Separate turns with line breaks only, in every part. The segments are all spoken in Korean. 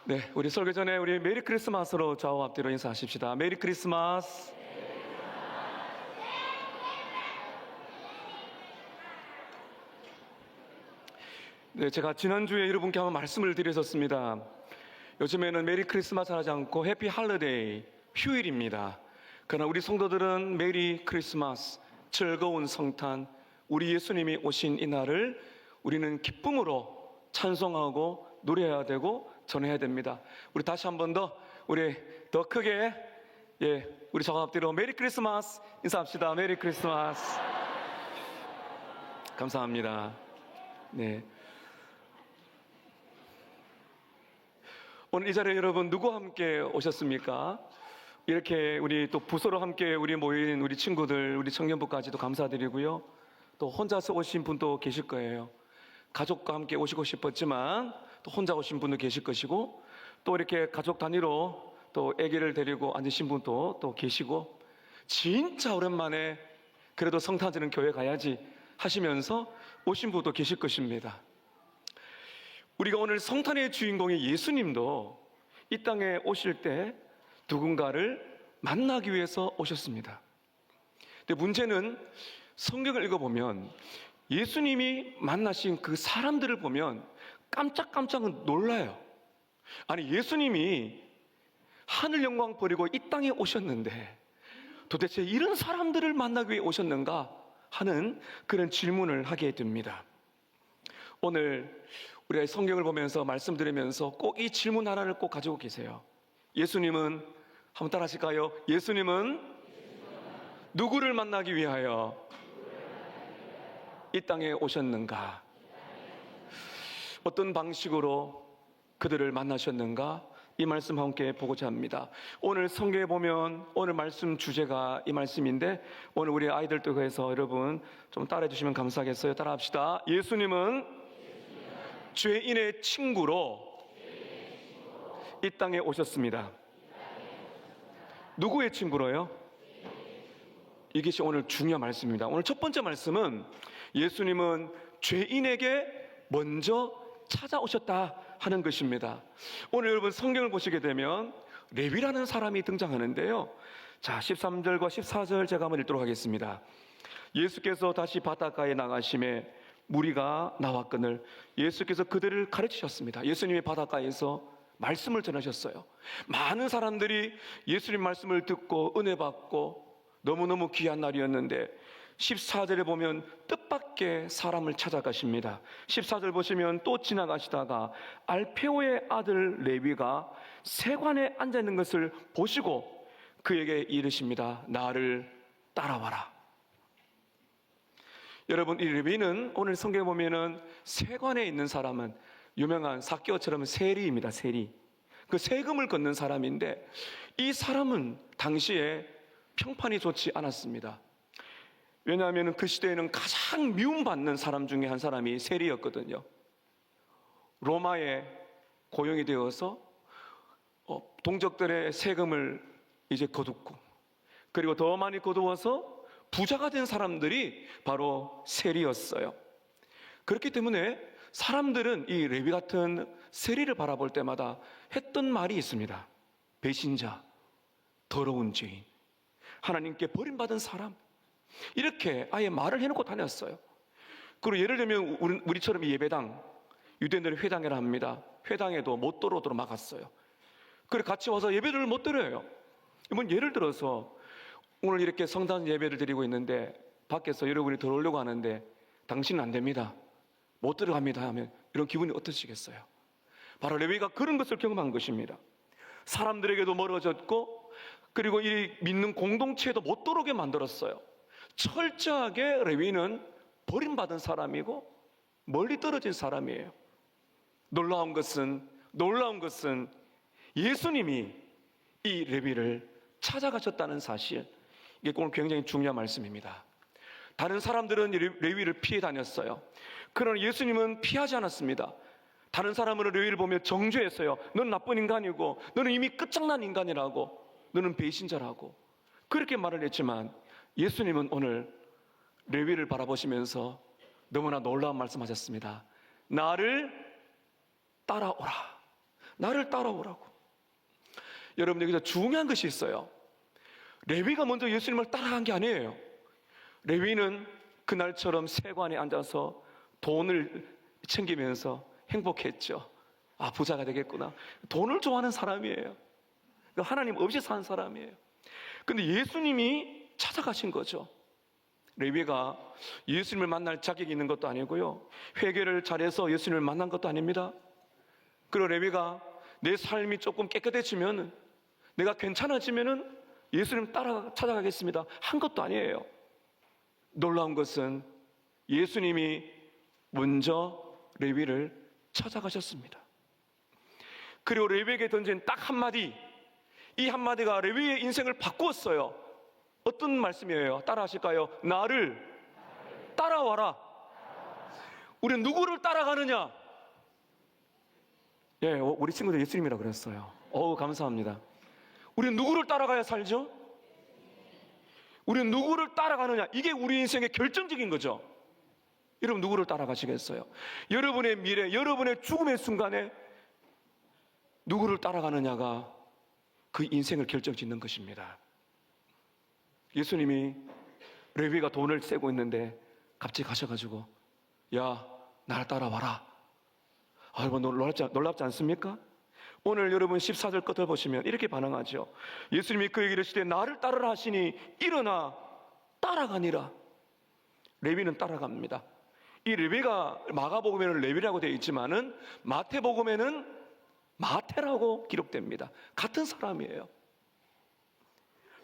네, 우리 설교 전에 우리 메리 크리스마스로 좌우 앞뒤로 인사하십시다. 메리 크리스마스. 네, 제가 지난주에 여러분께 한번 말씀을 드렸었습니다. 요즘에는 메리 크리스마스 하지 않고 해피 할리데이, 휴일입니다. 그러나 우리 성도들은 메리 크리스마스, 즐거운 성탄, 우리 예수님이 오신 이 날을 우리는 기쁨으로 찬송하고 노래해야 되고 전해야 됩니다. 우리 다시 한 번 더, 우리 더 크게, 우리 좌우 앞뒤로 메리 크리스마스 인사합시다. 메리 크리스마스. 감사합니다. 네. 오늘 이 자리에 여러분 누구와 함께 오셨습니까? 이렇게 우리 또 부서로 함께 우리 모인 우리 친구들, 우리 청년부까지도 감사드리고요. 또 혼자서 오신 분도 계실 거예요. 가족과 함께 오시고 싶었지만 또 혼자 오신 분도 계실 것이고, 또 이렇게 가족 단위로 또 아기를 데리고 앉으신 분도 또 계시고, 진짜 오랜만에 그래도 성탄절은 교회 가야지 하시면서 오신 분도 계실 것입니다. 우리가 오늘 성탄의 주인공인 예수님도 이 땅에 오실 때 누군가를 만나기 위해서 오셨습니다. 근데 문제는 성경을 읽어보면 예수님이 만나신 그 사람들을 보면 깜짝깜짝 놀라요. 아니, 예수님이 하늘 영광 버리고 이 땅에 오셨는데 도대체 이런 사람들을 만나기 위해 오셨는가 하는 그런 질문을 하게 됩니다. 오늘 우리가 성경을 보면서 말씀드리면서 꼭 이 질문 하나를 꼭 가지고 계세요. 예수님은, 한번 따라 하실까요? 예수님은 누구를 만나기 위하여 이 땅에 오셨는가? 어떤 방식으로 그들을 만나셨는가? 이 말씀 함께 보고자 합니다. 오늘 성경에 보면 오늘 말씀 주제가 이 말씀인데, 오늘 우리 아이들도 해서 여러분 좀 따라해 주시면 감사하겠어요. 따라합시다. 예수님은 죄인의 친구로 이 땅에 오셨습니다. 누구의 친구로요? 이것이 오늘 중요한 말씀입니다. 오늘 첫 번째 말씀은 예수님은 죄인에게 먼저 찾아오셨다 하는 것입니다. 오늘 여러분 성경을 보시게 되면 레위라는 사람이 등장하는데요. 자, 13절과 14절 제가 한번 읽도록 하겠습니다. 예수께서 다시 바닷가에 나가심에 무리가 나왔거늘 예수께서 그들을 가르치셨습니다. 예수님이 바닷가에서 말씀을 전하셨어요. 많은 사람들이 예수님 말씀을 듣고 은혜 받고 너무너무 귀한 날이었는데, 14절에 보면 뜻밖의 사람을 찾아가십니다. 14절 보시면 또 지나가시다가 알페오의 아들 레위가 세관에 앉아있는 것을 보시고 그에게 이르십니다. 나를 따라와라. 여러분, 이 레위는 오늘 성경에 보면은 세관에 있는 사람은 유명한 삭개오처럼 세리입니다. 세리. 그 세금을 걷는 사람인데, 이 사람은 당시에 평판이 좋지 않았습니다. 왜냐하면 그 시대에는 가장 미움받는 사람 중에 한 사람이 세리였거든요. 로마에 고용이 되어서 동족들의 세금을 이제 거두고, 그리고 더 많이 거두어서 부자가 된 사람들이 바로 세리였어요. 그렇기 때문에 사람들은 이 레위 같은 세리를 바라볼 때마다 했던 말이 있습니다. 배신자, 더러운 죄인, 하나님께 버림받은 사람, 이렇게 아예 말을 해놓고 다녔어요. 그리고 예를 들면 우리처럼 예배당, 유대인들은 회당이라 합니다. 회당에도 못 들어오도록 막았어요. 그리고 같이 와서 예배를 못 드려요. 이번 예를 들어서 오늘 이렇게 성탄 예배를 드리고 있는데 밖에서 여러분이 들어오려고 하는데 당신은 안 됩니다, 못 들어갑니다 하면 이런 기분이 어떠시겠어요? 바로 레위가 그런 것을 경험한 것입니다. 사람들에게도 멀어졌고, 그리고 이 믿는 공동체에도 못 들어오게 만들었어요. 철저하게 레위는 버림받은 사람이고 멀리 떨어진 사람이에요. 놀라운 것은 예수님이 이 레위를 찾아가셨다는 사실, 이게 오늘 굉장히 중요한 말씀입니다. 다른 사람들은 레위를 피해 다녔어요. 그러나 예수님은 피하지 않았습니다. 다른 사람은 레위를 보며 정죄했어요. 너는 나쁜 인간이고, 너는 이미 끝장난 인간이라고, 너는 배신자라고 그렇게 말을 했지만, 예수님은 오늘 레위를 바라보시면서 너무나 놀라운 말씀하셨습니다. 나를 따라오라. 나를 따라오라고. 여러분, 여기서 중요한 것이 있어요. 레위가 먼저 예수님을 따라간 게 아니에요. 레위는 그날처럼 세관에 앉아서 돈을 챙기면서 행복했죠. 아, 부자가 되겠구나. 돈을 좋아하는 사람이에요. 하나님 없이 사는 사람이에요. 근데 예수님이 찾아가신 거죠. 레위가 예수님을 만날 자격이 있는 것도 아니고요, 회개를 잘해서 예수님을 만난 것도 아닙니다. 그리고 레위가 내 삶이 조금 깨끗해지면, 내가 괜찮아지면 예수님 따라 찾아가겠습니다 한 것도 아니에요. 놀라운 것은 예수님이 먼저 레위를 찾아가셨습니다. 그리고 레위에게 던진 딱 한마디, 이 한마디가 레위의 인생을 바꾸었어요. 어떤 말씀이에요? 따라 하실까요? 나를 따라와라. 우리는 누구를 따라가느냐? 예, 우리 친구들 예수님이라고 그랬어요. 감사합니다. 우리는 누구를 따라가야 살죠? 우리는 누구를 따라가느냐? 이게 우리 인생의 결정적인 거죠. 여러분, 누구를 따라가시겠어요? 여러분의 미래, 여러분의 죽음의 순간에 누구를 따라가느냐가 그 인생을 결정짓는 것입니다. 예수님이 레위가 돈을 떼고 있는데 갑자기 가셔가지고, 야, 날 따라와라. 여러분, 놀랍지 않습니까? 오늘 여러분 14절 끝을 보시면 이렇게 반응하죠. 예수님이 그에게 이르시되 나를 따르라 하시니 일어나 따라가니라. 레위는 따라갑니다. 이 레위가 마가복음에는 레위라고 되어 있지만은 마태복음에는 마태라고 기록됩니다. 같은 사람이에요.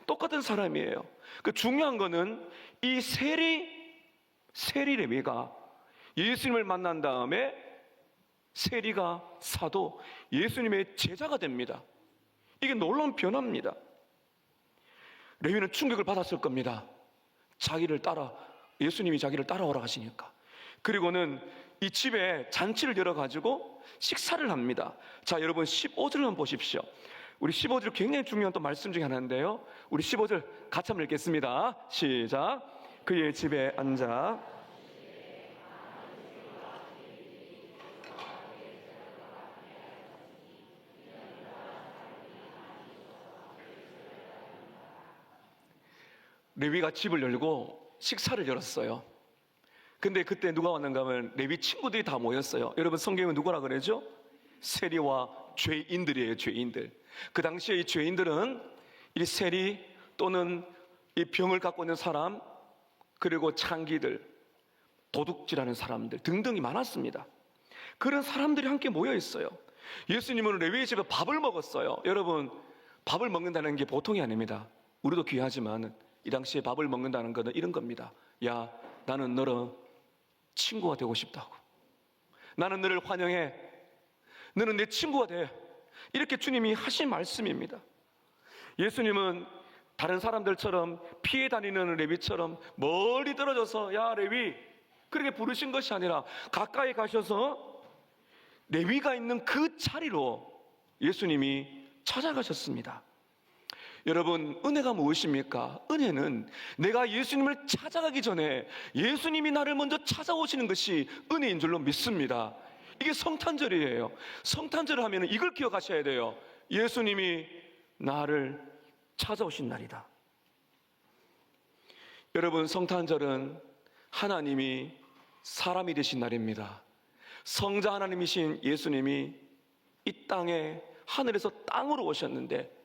똑같은 사람이에요. 그 중요한 거는 이 세리 레위가 예수님을 만난 다음에 세리가 사도 예수님의 제자가 됩니다. 이게 놀라운 변화입니다. 레위는 충격을 받았을 겁니다. 예수님이 자기를 따라오라 하시니까. 그리고는 이 집에 잔치를 열어가지고 식사를 합니다. 자, 여러분 15절 한번 보십시오. 우리 15절 굉장히 중요한 또 말씀 중에 하나인데요, 우리 15절 같이 한번 읽겠습니다. 시작. 그의 집에 앉아 레위가 집을 열고 식사를 열었어요. 근데 그때 누가 왔는가 하면 레위 친구들이 다 모였어요. 여러분, 성경은 누구라 그러죠? 세리와 죄인들이에요. 죄인들. 그 당시에 이 죄인들은 이 세리 또는 이 병을 갖고 있는 사람, 그리고 창기들, 도둑질하는 사람들 등등이 많았습니다. 그런 사람들이 함께 모여 있어요. 예수님은 레위의 집에 밥을 먹었어요. 여러분, 밥을 먹는다는 게 보통이 아닙니다. 우리도 귀하지만 이 당시에 밥을 먹는다는 것은 이런 겁니다. 야, 나는 너랑 친구가 되고 싶다고. 나는 너를 환영해. 너는 내 친구가 돼. 이렇게 주님이 하신 말씀입니다. 예수님은 다른 사람들처럼 피해 다니는 레위처럼 멀리 떨어져서 야, 레위, 그렇게 부르신 것이 아니라 가까이 가셔서 레위가 있는 그 자리로 예수님이 찾아가셨습니다. 여러분, 은혜가 무엇입니까? 은혜는 내가 예수님을 찾아가기 전에 예수님이 나를 먼저 찾아오시는 것이 은혜인 줄로 믿습니다. 이게 성탄절이에요. 성탄절을 하면 이걸 기억하셔야 돼요. 예수님이 나를 찾아오신 날이다. 여러분, 성탄절은 하나님이 사람이 되신 날입니다. 성자 하나님이신 예수님이 이 땅에 하늘에서 땅으로 오셨는데,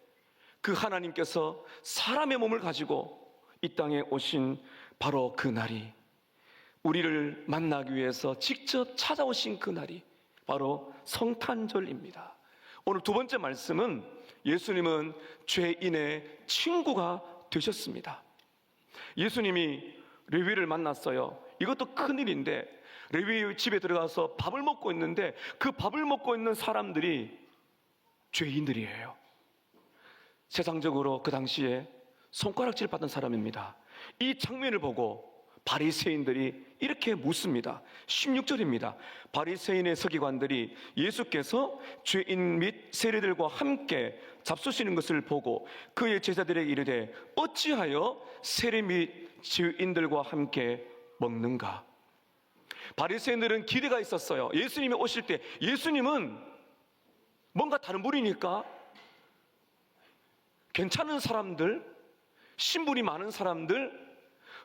그 하나님께서 사람의 몸을 가지고 이 땅에 오신 바로 그 날이, 우리를 만나기 위해서 직접 찾아오신 그 날이 바로 성탄절입니다. 오늘 두 번째 말씀은 예수님은 죄인의 친구가 되셨습니다. 예수님이 레위를 만났어요. 이것도 큰일인데, 레위 집에 들어가서 밥을 먹고 있는데 그 밥을 먹고 있는 사람들이 죄인들이에요. 세상적으로 그 당시에 손가락질 받은 사람입니다. 이 장면을 보고 바리새인들이 이렇게 묻습니다. 16절입니다. 바리새인의 서기관들이 예수께서 죄인 및 세리들과 함께 잡수시는 것을 보고 그의 제자들에게 이르되 어찌하여 세리 및 죄인들과 함께 먹는가? 바리새인들은 기대가 있었어요. 예수님이 오실 때 예수님은 뭔가 다른 분이니까 괜찮은 사람들, 신분이 많은 사람들,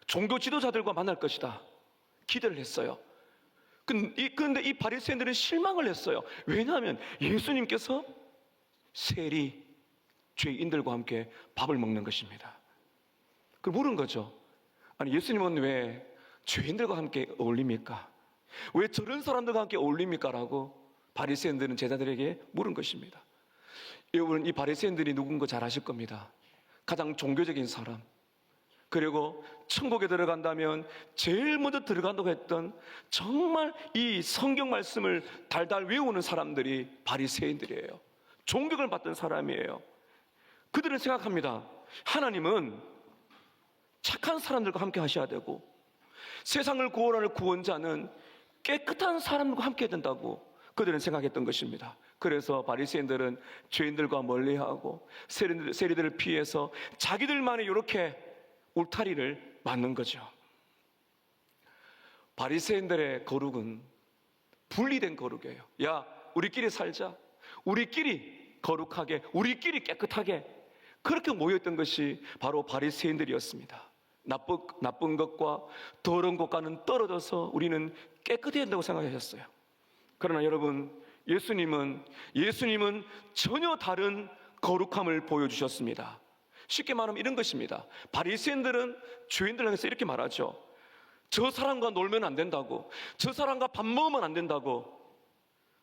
종교 지도자들과 만날 것이다 기대를 했어요. 그런데 이 바리새인들은 실망을 했어요. 왜냐하면 예수님께서 세리, 죄인들과 함께 밥을 먹는 것입니다. 그걸 물은 거죠. 아니, 예수님은 왜 죄인들과 함께 어울립니까? 왜 저런 사람들과 함께 어울립니까? 라고 바리새인들은 제자들에게 물은 것입니다. 여러분, 이 바리새인들이 누군 거 잘 아실 겁니다. 가장 종교적인 사람, 그리고 천국에 들어간다면 제일 먼저 들어간다고 했던 정말 이 성경 말씀을 달달 외우는 사람들이 바리새인들이에요. 존경을 받던 사람이에요. 그들은 생각합니다. 하나님은 착한 사람들과 함께 하셔야 되고 세상을 구원할 구원자는 깨끗한 사람들과 함께 해야 된다고 그들은 생각했던 것입니다. 그래서 바리새인들은 죄인들과 멀리하고 세리들을 피해서 자기들만의 이렇게 울타리를 만든 거죠. 바리새인들의 거룩은 분리된 거룩이에요. 야, 우리끼리 살자, 우리끼리 거룩하게, 우리끼리 깨끗하게, 그렇게 모였던 것이 바로 바리새인들이었습니다. 나쁜 것과 더러운 것과는 떨어져서 우리는 깨끗해야 된다고 생각하셨어요. 그러나 여러분, 예수님은 전혀 다른 거룩함을 보여주셨습니다. 쉽게 말하면 이런 것입니다. 바리새인들은 죄인들 향해서 이렇게 말하죠. 저 사람과 놀면 안 된다고, 저 사람과 밥 먹으면 안 된다고.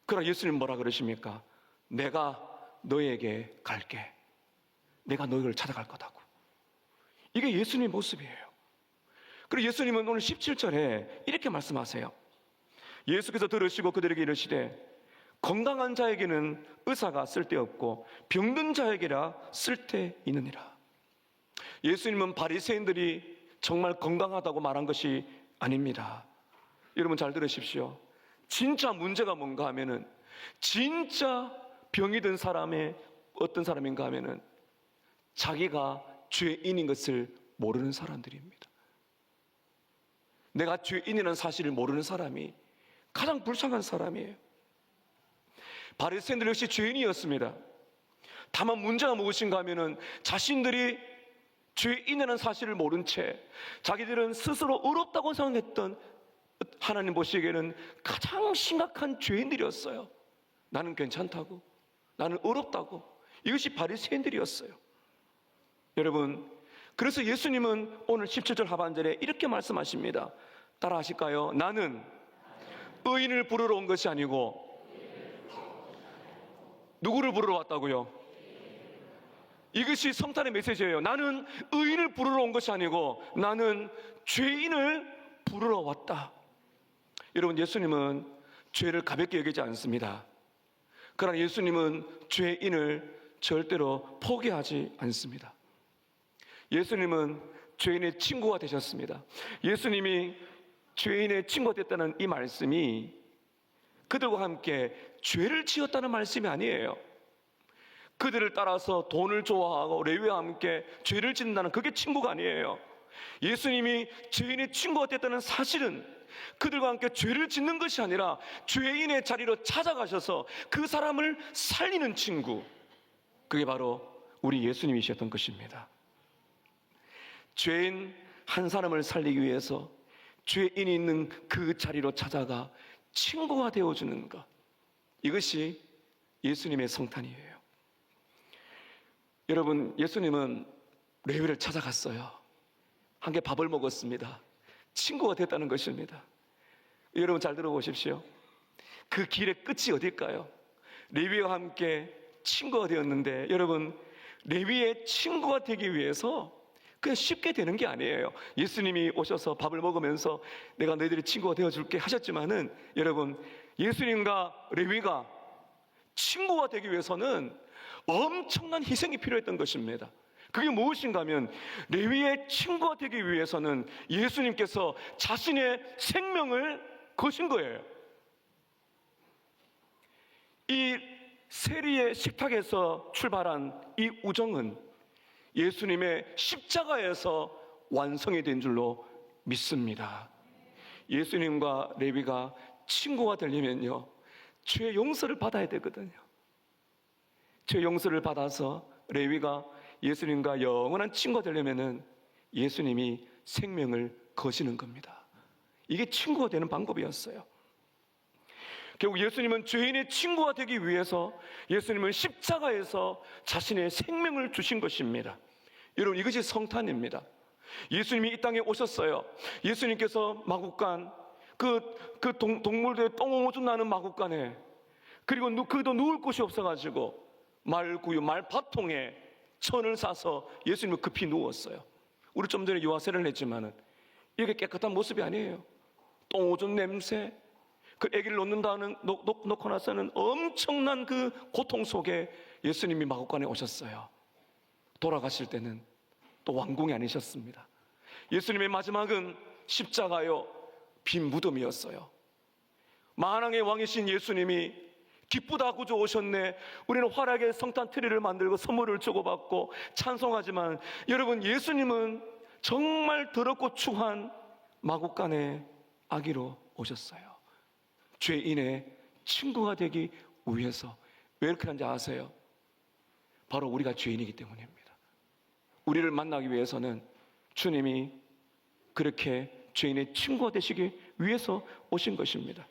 그러나 예수님 뭐라 그러십니까? 내가 너에게 갈게, 내가 너희를 찾아갈 거다고. 이게 예수님의 모습이에요. 그리고 예수님은 오늘 17절에 이렇게 말씀하세요. 예수께서 들으시고 그들에게 이르시되 건강한 자에게는 의사가 쓸데없고 병든 자에게라 쓸데있느니라. 예수님은 바리새인들이 정말 건강하다고 말한 것이 아닙니다. 여러분 잘 들으십시오. 진짜 문제가 뭔가 하면은, 진짜 병이 든 사람의 어떤 사람인가 하면은 자기가 죄인인 것을 모르는 사람들입니다. 내가 죄인이라는 사실을 모르는 사람이 가장 불쌍한 사람이에요. 바리새인들 역시 죄인이었습니다. 다만 문제가 무엇인가 하면은 자신들이 죄인이라는 사실을 모른 채 자기들은 스스로 의롭다고 생각했던 하나님 보시기에는 가장 심각한 죄인들이었어요. 나는 괜찮다고, 나는 의롭다고. 이것이 바리새인들이었어요. 여러분, 그래서 예수님은 오늘 17절 하반절에 이렇게 말씀하십니다. 따라 하실까요? 나는 의인을 부르러 온 것이 아니고, 누구를 부르러 왔다고요? 이것이 성탄의 메시지예요. 나는 의인을 부르러 온 것이 아니고 나는 죄인을 부르러 왔다. 여러분, 예수님은 죄를 가볍게 여기지 않습니다. 그러나 예수님은 죄인을 절대로 포기하지 않습니다. 예수님은 죄인의 친구가 되셨습니다. 예수님이 죄인의 친구가 됐다는 이 말씀이 그들과 함께 죄를 지었다는 말씀이 아니에요. 그들을 따라서 돈을 좋아하고 레위와 함께 죄를 짓는다는, 그게 친구가 아니에요. 예수님이 죄인의 친구가 됐다는 사실은 그들과 함께 죄를 짓는 것이 아니라 죄인의 자리로 찾아가셔서 그 사람을 살리는 친구, 그게 바로 우리 예수님이셨던 것입니다. 죄인 한 사람을 살리기 위해서 죄인이 있는 그 자리로 찾아가 친구가 되어주는 것, 이것이 예수님의 성탄이에요. 여러분, 예수님은 레위를 찾아갔어요. 함께 밥을 먹었습니다. 친구가 됐다는 것입니다. 여러분 잘 들어보십시오. 그 길의 끝이 어딜까요? 레위와 함께 친구가 되었는데, 여러분, 레위의 친구가 되기 위해서 그냥 쉽게 되는 게 아니에요. 예수님이 오셔서 밥을 먹으면서 내가 너희들의 친구가 되어줄게 하셨지만은, 여러분, 예수님과 레위가 친구가 되기 위해서는 엄청난 희생이 필요했던 것입니다. 그게 무엇인가 하면, 레위의 친구가 되기 위해서는 예수님께서 자신의 생명을 거신 거예요. 이 세리의 식탁에서 출발한 이 우정은 예수님의 십자가에서 완성이 된 줄로 믿습니다. 예수님과 레위가 친구가 되려면요, 죄의 용서를 받아야 되거든요. 죄 용서를 받아서 레위가 예수님과 영원한 친구가 되려면은 예수님이 생명을 거시는 겁니다. 이게 친구가 되는 방법이었어요. 결국 예수님은 죄인의 친구가 되기 위해서 예수님은 십자가에서 자신의 생명을 주신 것입니다. 여러분, 이것이 성탄입니다. 예수님이 이 땅에 오셨어요. 예수님께서 마국간, 동물들의 똥오줌 나는 마국간에, 그리고 그도 누울 곳이 없어가지고 말구유, 말밥통에 천을 싸서 예수님은 급히 누웠어요. 우리 좀 전에 유아세를 했지만은 이게 깨끗한 모습이 아니에요. 똥오줌 냄새, 그 아기를 놓고 나서는 엄청난 그 고통 속에 예수님이 마국간에 오셨어요. 돌아가실 때는 또 왕궁이 아니셨습니다. 예수님의 마지막은 십자가요, 빈 무덤이었어요. 만왕의 왕이신 예수님이 기쁘다 구주 오셨네, 우리는 화려하게 성탄 트리를 만들고 선물을 주고받고 찬송하지만, 여러분, 예수님은 정말 더럽고 추한 마국간의 아기로 오셨어요. 죄인의 친구가 되기 위해서. 왜 이렇게 하는지 아세요? 바로 우리가 죄인이기 때문입니다. 우리를 만나기 위해서는 주님이 그렇게 죄인의 친구가 되시기 위해서 오신 것입니다.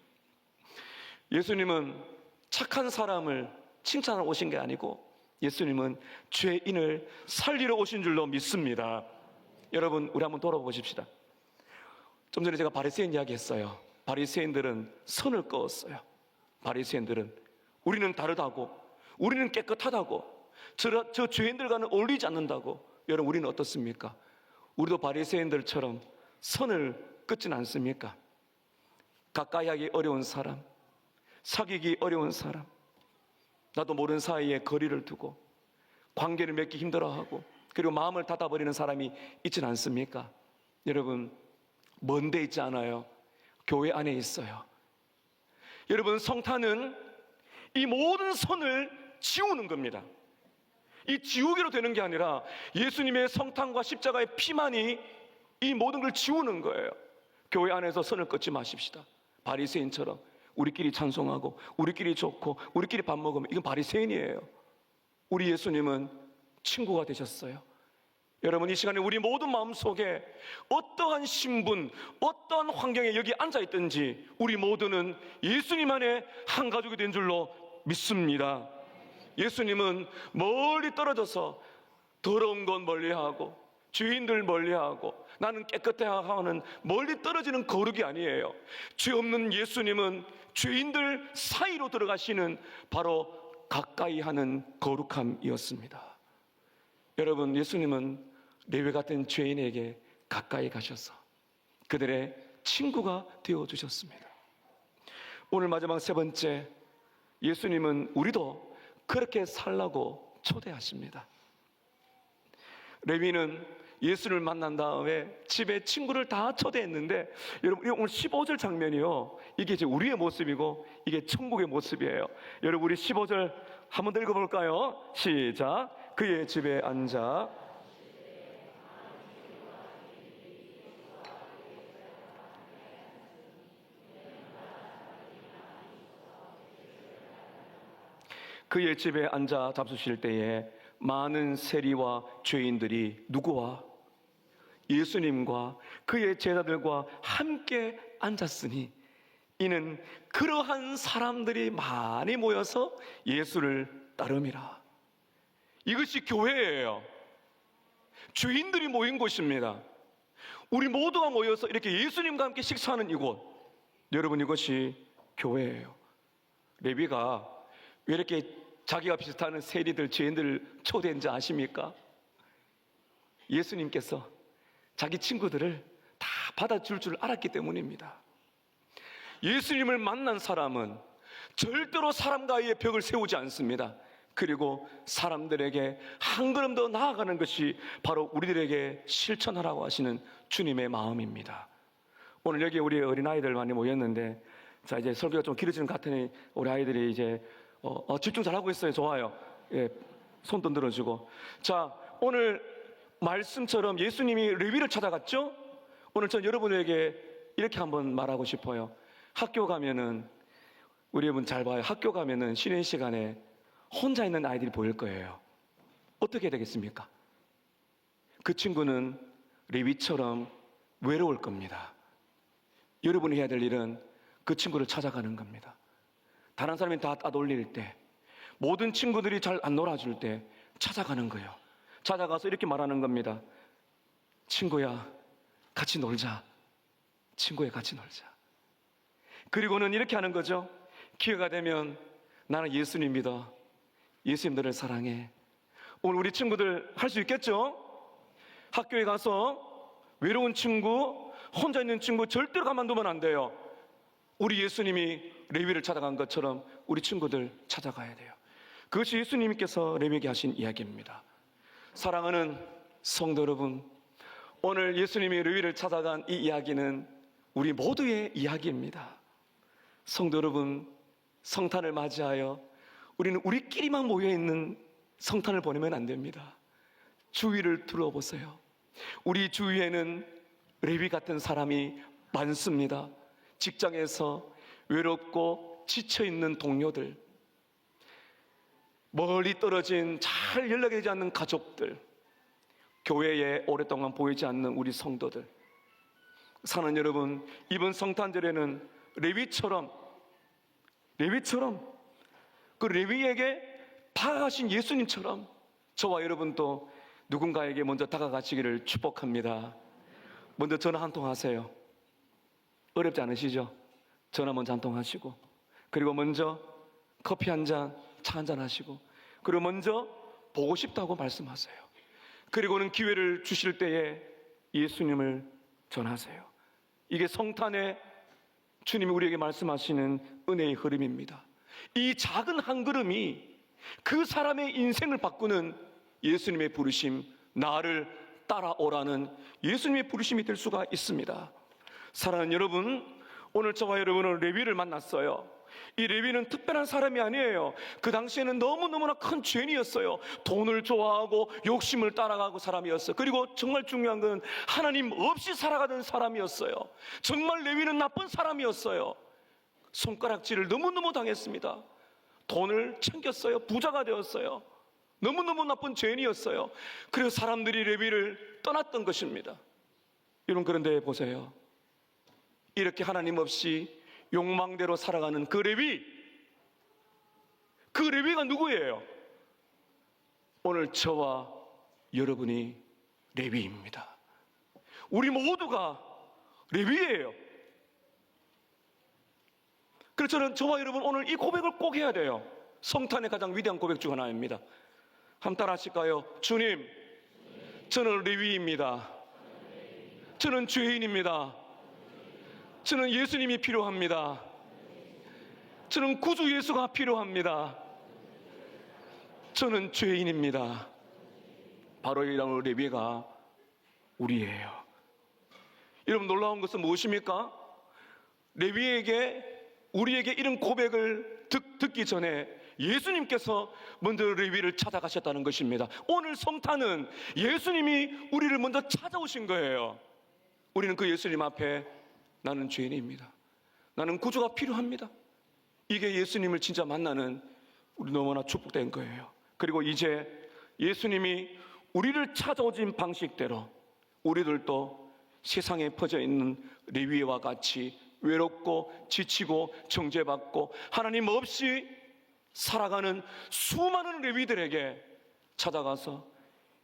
예수님은 착한 사람을 칭찬하러 오신 게 아니고 예수님은 죄인을 살리러 오신 줄로 믿습니다. 여러분, 우리 한번 돌아보십시다. 좀 전에 제가 바리새인 이야기했어요. 바리새인들은 선을 그었어요. 바리새인들은 우리는 다르다고, 우리는 깨끗하다고, 저 죄인들과는 어울리지 않는다고. 여러분, 우리는 어떻습니까? 우리도 바리새인들처럼 선을 긋진 않습니까? 가까이 하기 어려운 사람, 사귀기 어려운 사람, 나도 모르는 사이에 거리를 두고 관계를 맺기 힘들어하고, 그리고 마음을 닫아버리는 사람이 있진 않습니까? 여러분, 먼 데 있지 않아요. 교회 안에 있어요. 여러분, 성탄은 이 모든 선을 지우는 겁니다. 이 지우기로 되는 게 아니라 예수님의 성탄과 십자가의 피만이 이 모든 걸 지우는 거예요. 교회 안에서 선을 긋지 마십시다. 바리새인처럼 우리끼리 찬송하고 우리끼리 좋고 우리끼리 밥 먹으면 이건 바리새인이에요. 우리 예수님은 친구가 되셨어요. 여러분, 이 시간에 우리 모든 마음속에 어떠한 신분, 어떠한 환경에 여기 앉아있든지 우리 모두는 예수님 안에 한 가족이 된 줄로 믿습니다. 예수님은 멀리 떨어져서 더러운 건 멀리하고 죄인들 멀리하고 나는 깨끗해야 하는 멀리 떨어지는 거룩이 아니에요. 죄 없는 예수님은 죄인들 사이로 들어가시는 바로 가까이 하는 거룩함이었습니다. 여러분, 예수님은 레위 같은 죄인에게 가까이 가셔서 그들의 친구가 되어주셨습니다. 오늘 마지막 세 번째, 예수님은 우리도 그렇게 살라고 초대하십니다. 레위는 예수를 만난 다음에 집에 친구를 다 초대했는데, 여러분, 오늘 15절 장면이요, 이게 이제 우리의 모습이고 이게 천국의 모습이에요. 여러분, 우리 15절 한번 더 읽어볼까요? 시작. 그의 집에 앉아 그의 집에 앉아 잡수실 때에 많은 세리와 죄인들이 누구와? 예수님과 그의 제자들과 함께 앉았으니 이는 그러한 사람들이 많이 모여서 예수를 따름이라. 이것이 교회예요. 죄인들이 모인 곳입니다. 우리 모두가 모여서 이렇게 예수님과 함께 식사하는 이곳, 여러분, 이것이 교회예요. 레위가 왜 이렇게 자기가 비슷한 세리들, 죄인들을 초대했는지 아십니까? 예수님께서 자기 친구들을 다 받아줄 줄 알았기 때문입니다. 예수님을 만난 사람은 절대로 사람과의 벽을 세우지 않습니다. 그리고 사람들에게 한 걸음 더 나아가는 것이 바로 우리들에게 실천하라고 하시는 주님의 마음입니다. 오늘 여기 우리 어린아이들 많이 모였는데, 자, 이제 설교가 좀 길어지는 것 같으니 우리 아이들이 이제 집중 잘하고 있어요. 좋아요. 예, 손도 늘어주고. 자, 오늘 말씀처럼 예수님이 레위를 찾아갔죠? 오늘 전 여러분에게 이렇게 한번 말하고 싶어요. 학교 가면은, 우리 여러분 잘 봐요. 학교 가면은 쉬는 시간에 혼자 있는 아이들이 보일 거예요. 어떻게 해야 되겠습니까? 그 친구는 레위처럼 외로울 겁니다. 여러분이 해야 될 일은 그 친구를 찾아가는 겁니다. 다른 사람이 다 따돌릴 때, 모든 친구들이 잘 안 놀아줄 때 찾아가는 거예요. 찾아가서 이렇게 말하는 겁니다. 친구야, 같이 놀자. 친구야, 같이 놀자. 그리고는 이렇게 하는 거죠. 기회가 되면 나는 예수님 믿어. 예수님 너를 사랑해. 오늘 우리 친구들 할 수 있겠죠? 학교에 가서 외로운 친구, 혼자 있는 친구 절대로 가만두면 안 돼요. 우리 예수님이 레위를 찾아간 것처럼 우리 친구들 찾아가야 돼요. 그것이 예수님께서 레위에게 하신 이야기입니다. 사랑하는 성도 여러분, 오늘 예수님이 레위를 찾아간 이 이야기는 우리 모두의 이야기입니다. 성도 여러분, 성탄을 맞이하여 우리는 우리끼리만 모여있는 성탄을 보내면 안 됩니다. 주위를 둘러보세요. 우리 주위에는 레위 같은 사람이 많습니다. 직장에서 외롭고 지쳐있는 동료들, 멀리 떨어진 잘 연락되지 않는 가족들, 교회에 오랫동안 보이지 않는 우리 성도들. 사는 여러분, 이번 성탄절에는 레위처럼 그 레위에게 다가가신 예수님처럼 저와 여러분도 누군가에게 먼저 다가가시기를 축복합니다. 먼저 전화 한 통 하세요. 어렵지 않으시죠? 전화 먼저 한 통 하시고, 그리고 먼저 커피 한 잔, 차 한 잔 하시고, 그리고 먼저 보고 싶다고 말씀하세요. 그리고는 기회를 주실 때에 예수님을 전하세요. 이게 성탄에 주님이 우리에게 말씀하시는 은혜의 흐름입니다. 이 작은 한 걸음이 그 사람의 인생을 바꾸는 예수님의 부르심, 나를 따라오라는 예수님의 부르심이 될 수가 있습니다. 사랑하는 여러분, 오늘 저와 여러분은 레위를 만났어요. 이 레위는 특별한 사람이 아니에요. 그 당시에는 너무너무나 큰 죄인이었어요. 돈을 좋아하고 욕심을 따라가고 사람이었어요. 그리고 정말 중요한 건 하나님 없이 살아가던 사람이었어요. 정말 레위는 나쁜 사람이었어요. 손가락질을 너무너무 당했습니다. 돈을 챙겼어요. 부자가 되었어요. 너무너무 나쁜 죄인이었어요. 그래서 사람들이 레위를 떠났던 것입니다. 여러분, 그런데 보세요. 이렇게 하나님 없이 욕망대로 살아가는 그 레위가 누구예요? 오늘 저와 여러분이 레위입니다. 우리 모두가 레위예요. 그래서 저와 여러분 오늘 이 고백을 꼭 해야 돼요. 성탄의 가장 위대한 고백 중 하나입니다. 한번 따라 하실까요? 주님, 저는 레위입니다. 저는 죄인입니다. 저는 예수님이 필요합니다. 저는 구주 예수가 필요합니다. 저는 죄인입니다. 바로 이 레위가 우리예요. 여러분, 놀라운 것은 무엇입니까? 우리에게 이런 고백을 듣기 전에 예수님께서 먼저 레위를 찾아가셨다는 것입니다. 오늘 성탄은 예수님이 우리를 먼저 찾아오신 거예요. 우리는 그 예수님 앞에 나는 죄인입니다. 나는 구주가 필요합니다. 이게 예수님을 진짜 만나는 우리 너무나 축복된 거예요. 그리고 이제 예수님이 우리를 찾아오신 방식대로 우리들도 세상에 퍼져 있는 레위와 같이 외롭고 지치고 정죄받고 하나님 없이 살아가는 수많은 레위들에게 찾아가서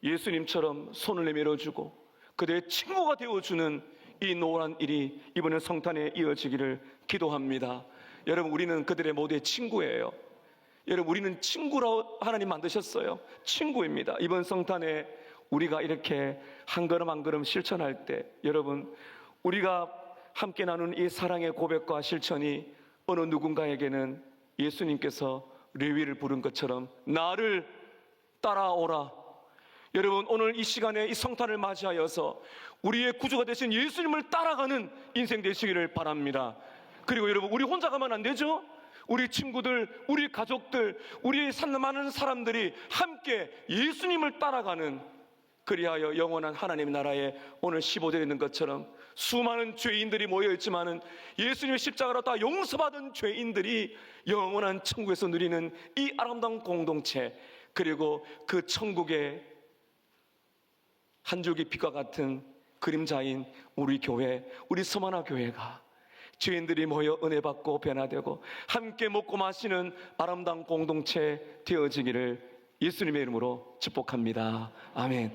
예수님처럼 손을 내밀어주고 그들의 친구가 되어주는 이 노란 일이 이번에 성탄에 이어지기를 기도합니다. 여러분, 우리는 그들의 모두의 친구예요. 여러분, 우리는 친구로 하나님 만드셨어요. 친구입니다. 이번 성탄에 우리가 이렇게 한 걸음 한 걸음 실천할 때, 여러분, 우리가 함께 나눈 이 사랑의 고백과 실천이 어느 누군가에게는 예수님께서 레위를 부른 것처럼 나를 따라오라. 여러분, 오늘 이 시간에 이 성탄을 맞이하여서 우리의 구주가 되신 예수님을 따라가는 인생 되시기를 바랍니다. 그리고 여러분, 우리 혼자 가면 안 되죠? 우리 친구들, 우리 가족들, 우리 많은 사람들이 함께 예수님을 따라가는 그리하여 영원한 하나님 나라에 오늘 15절에 있는 것처럼 수많은 죄인들이 모여있지만은 예수님의 십자가로 다 용서받은 죄인들이 영원한 천국에서 누리는 이 아름다운 공동체, 그리고 그 천국의 한 줄기 빛과 같은 그림자인 우리 교회, 우리 서만화 교회가 죄인들이 모여 은혜 받고 변화되고 함께 먹고 마시는 아름다운 공동체 되어지기를 예수님의 이름으로 축복합니다. 아멘.